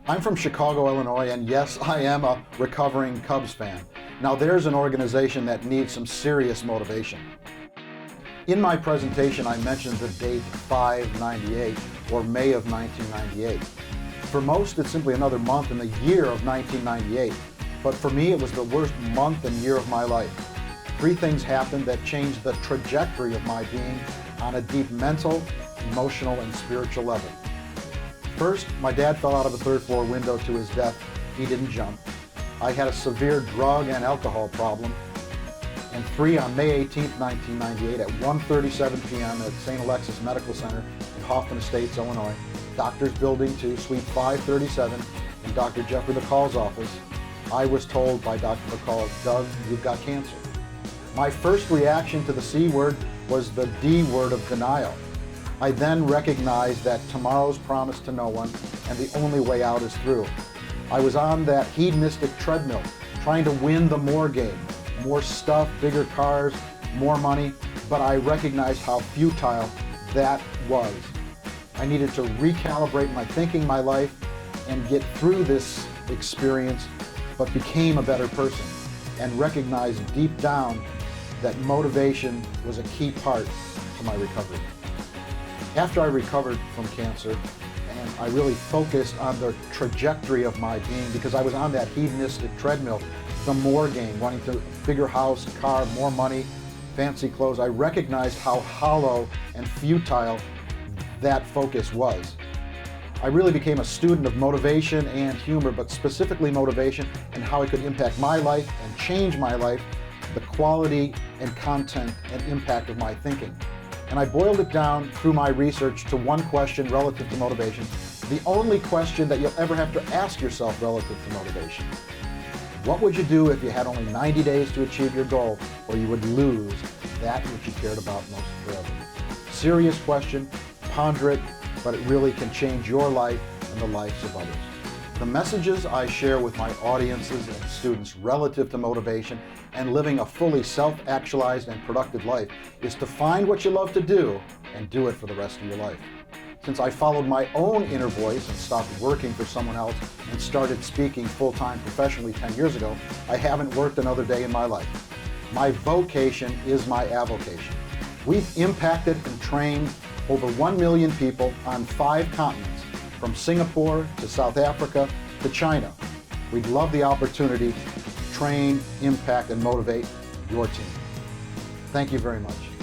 I'm from Chicago, Illinois, and yes, I am a recovering Cubs fan. Now there's an organization that needs some serious motivation. In my presentation, I mentioned the date 598, or May of 1998. For most, it's simply another month in the year of 1998. But for me, it was the worst month and year of my life. 3 things happened that changed the trajectory of my being on a deep mental, emotional, and spiritual level. First, my dad fell out of a 3rd floor window to his death. He didn't jump. I had a severe drug and alcohol problem. And 3, on May 18, 1998, at 1:37 p.m. at St. Alexis Medical Center in Hoffman Estates, Illinois, Doctors Building 2, Suite 537, in Dr. Jeffrey McCall's office, I was told by Dr. McCall, "Doug, you've got cancer." My first reaction to the C word was the D word of denial. I then recognized that tomorrow's promised to no one, and the only way out is through. I was on that hedonistic treadmill, trying to win the more game. More stuff, bigger cars, more money, but I recognized how futile that was. I needed to recalibrate my thinking, my life, and get through this experience, but became a better person, and recognized deep down that motivation was a key part to my recovery. After I recovered from cancer, and I really focused on the trajectory of my being, because I was on that hedonistic treadmill, the more game, wanting to bigger house, car, more money, fancy clothes, I recognized how hollow and futile that focus was. I really became a student of motivation and humor, but specifically motivation and how it could impact my life and change my life, the quality and content and impact of my thinking. And I boiled it down through my research to one question relative to motivation, the only question that you'll ever have to ask yourself relative to motivation. What would you do if you had only 90 days to achieve your goal, or you would lose that which you cared about most forever? Serious question, ponder it, but it really can change your life and the lives of others. The messages I share with my audiences and students relative to motivation and living a fully self-actualized and productive life is to find what you love to do and do it for the rest of your life. Since I followed my own inner voice and stopped working for someone else and started speaking full-time professionally 10 years ago, I haven't worked another day in my life. My vocation is my avocation. We've impacted and trained over 1 million people on 5 continents, from Singapore to South Africa to China. We'd love the opportunity to train, impact, and motivate your team. Thank you very much.